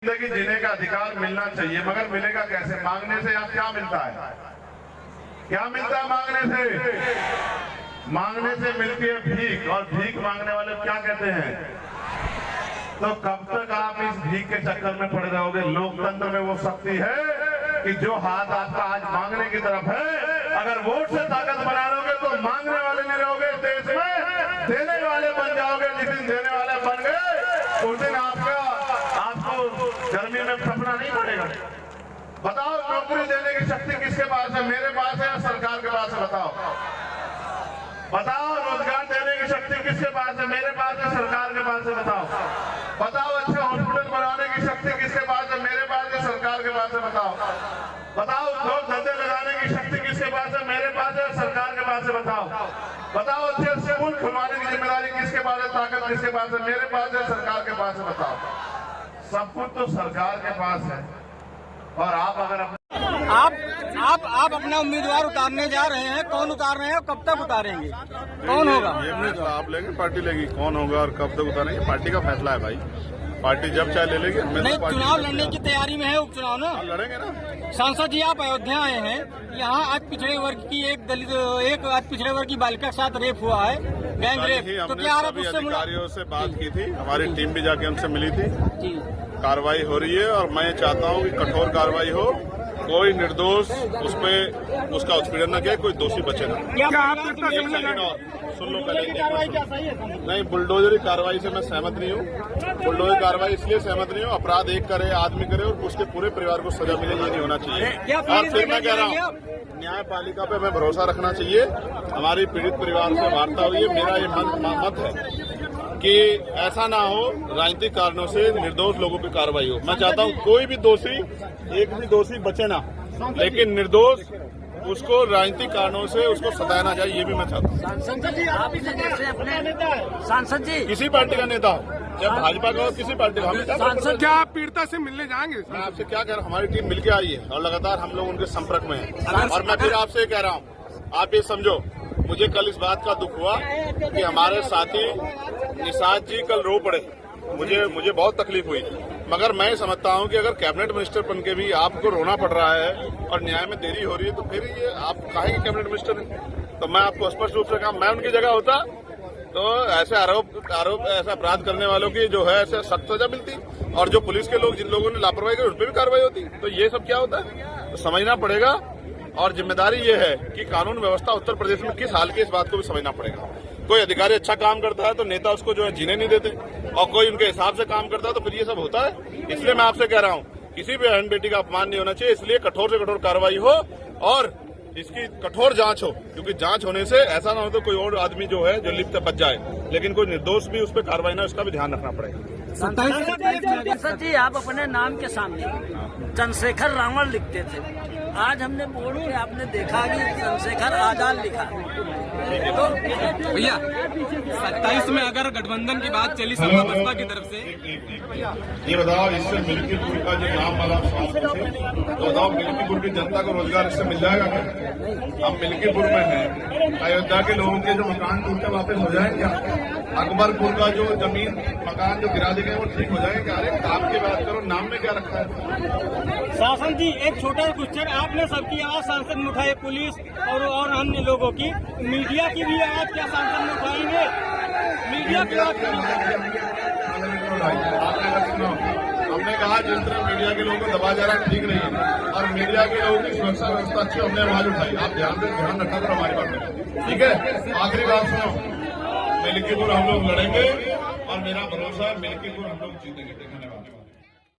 जिंदगी जीने का अधिकार मिलना चाहिए, मगर मिलेगा कैसे? मांगने से आप क्या मिलता है? क्या मिलता है मांगने से? मांगने से मिलती है भीख, और भीख मांगने वाले क्या कहते हैं? तो कब तक आप इस भीख के चक्कर में पड़े रहोगे? लोकतंत्र में वो शक्ति है कि जो हाथ आपका आज मांगने की तरफ है, अगर वोट से ताकत बना लोगे तो मांगने वाले नहीं रहोगे देश में, देने वाले बन जाओगे। जिस दिन देने वाले बन गए उस दिन आपको गर्मी में फंसना नहीं पड़ेगा। बताओ, नौकरी देने की शक्ति किसके पास है? मेरे पास है या सरकार के पास है? बताओ बताओ, रोजगार देने की शक्ति किसके पास है? मेरे पास है, सरकार के पास है? बताओ बताओ, अच्छे हॉस्पिटल बनाने की शक्ति किसके पास है? मेरे पास है, सरकार के पास है? बताओ बताओ, उद्योग धंधे लगाने की शक्ति किसके पास है? मेरे पास है, सरकार के पास है? बताओ बताओ, अच्छे स्कूल खुलवाने की जिम्मेदारी किसके पास है? ताकत किसके पास है? मेरे पास है, सरकार के पास है? बताओ। सब कुछ तो सरकार के पास है। और आप अगर आप अपना उम्मीदवार उतारने जा रहे हैं, कौन उतार रहे हैं, कब तक उतारेंगे, कौन होगा? ये तो आप लेंगे, पार्टी लेगी, कौन होगा और कब तक उतारेंगे, पार्टी का फैसला है भाई। पार्टी जब चाहे ले लेगी। नहीं, चुनाव लड़ने की तैयारी में है, उपचुनाव ना लड़ेंगे ना। सांसद जी, आप अयोध्या आए हैं, यहाँ आज पिछड़े वर्ग की एक आज पिछड़े वर्ग की बालिका के साथ रेप हुआ है, गैंग रेप। तो क्या आप उससे अधिकारियों से बात की थी, हमारी टीम भी जाके उनसे मिली थी जी। कार्रवाई हो रही है और मैं चाहता हूँ कि कठोर कार्रवाई हो, कोई निर्दोष उस पे उसका उत्पीड़न न किया, कोई दोषी बचे ना। सुन लो पहले, नहीं, बुलडोजरी कार्रवाई से मैं सहमत नहीं हूँ। बुलडोजरी कार्रवाई इसलिए सहमत नहीं हूँ, अपराध एक करे, आदमी करे और उसके पूरे परिवार को सजा मिले, ये नहीं होना चाहिए। और फिर मैं कह रहा हूँ, न्यायपालिका पे हमें भरोसा रखना चाहिए। हमारी पीड़ित परिवार से वार्ता हुई है, मेरा ये मत है कि ऐसा ना हो राजनीतिक कारणों से निर्दोष लोगों की कार्रवाई हो। मैं चाहता हूँ कोई भी दोषी, एक भी दोषी बचे ना, लेकिन निर्दोष उसको राजनीतिक कारणों से उसको सताया ना जाए, ये भी मैं चाहता हूँ। सांसद जी, आप अपने सांसद जी किसी पार्टी का नेता हो, जब भाजपा का हो, किसी पार्टी का सांसद, क्या आप पीड़िता से मिलने जाएंगे? मैं आपसे क्या कह रहा हूँ, हमारी टीम मिलके आई है और लगातार हम लोग उनके संपर्क में हैं। और मैं फिर आपसे कह रहा हूँ, आप ये समझो, मुझे कल इस बात का दुख हुआ कि हमारे साथी निषाद जी कल रो पड़े, मुझे बहुत तकलीफ हुई। मगर मैं समझता हूं कि अगर कैबिनेट मिनिस्टर बन के भी आपको रोना पड़ रहा है और न्याय में देरी हो रही है, तो फिर ये आप काहे के कैबिनेट मिनिस्टर हैं? तो मैं आपको स्पष्ट रूप से कहा, मैं उनकी जगह होता तो ऐसे आरोप ऐसा अपराध करने वालों की जो है ऐसे सख्त सजा मिलती, और जो पुलिस के लोग, जिन लोगों ने लापरवाही की, उन पर भी कार्रवाई होती। तो ये सब क्या होता है, तो समझना पड़ेगा। और जिम्मेदारी ये है कि कानून व्यवस्था उत्तर प्रदेश में किस हाल की, इस बात को भी समझना पड़ेगा। कोई अधिकारी अच्छा काम करता है तो नेता उसको जो है जीने नहीं देते, और कोई उनके हिसाब से काम करता है तो फिर ये सब होता है। इसलिए मैं आपसे कह रहा हूँ, किसी भी बहन बेटी का अपमान नहीं होना चाहिए, इसलिए कठोर से कठोर कार्रवाई हो और इसकी कठोर जांच हो, क्योंकि जांच होने से ऐसा ना हो तो कोई और आदमी जो है जो लिप्त बच जाए, लेकिन कोई निर्दोष भी उस पर कार्रवाई ना, उसका भी ध्यान रखना पड़ेगा। सांसद जी, आप अपने नाम के सामने चंद्रशेखर रावण लिखते थे, आज हमने बोर्ड पे आपने देखा कि चंद्रशेखर आजाद लिखा। तो भैया 27 में अगर गठबंधन की बात चली सपा बसपा की तरफ से, ये बताओ, इससे मिल्कीपुर का जो नाम वाला तो बताओ, मिल्कीपुर की जनता को रोजगार इससे मिल जाएगा क्या? हम मिल्कीपुर में हैं, अयोध्या के लोगों के जो मकान टूटे वापस हो जाएंगे क्या? अकबरपुर का जो जमीन मकान जो गिरा दिए गए वो ठीक हो जाएंगे क्या? अरे काम की बात करो, नाम में क्या रखा है? शासन जी, एक छोटा क्वेश्चन, आपने सबकी आवाज सांसद में उठाई, पुलिस और अन्य लोगों की, मीडिया की भी आवाज क्या सांसद में उठाएंगे? मीडिया की आवाज हमने कहा जिस तरह मीडिया के लोगों को दबा जा रहा है ठीक नहीं है, और मीडिया के लोगों की सुरक्षा व्यवस्था अच्छी, हमने आवाज उठाई। आप ध्यान रखा करो हमारी बात में, ठीक है? आखिरी बात सुनो, मिल्कीपुर हम लोग लड़ेंगे और मेरा भरोसा है मिल्कीपुर हम लोग जीतेंगे। धन्यवाद।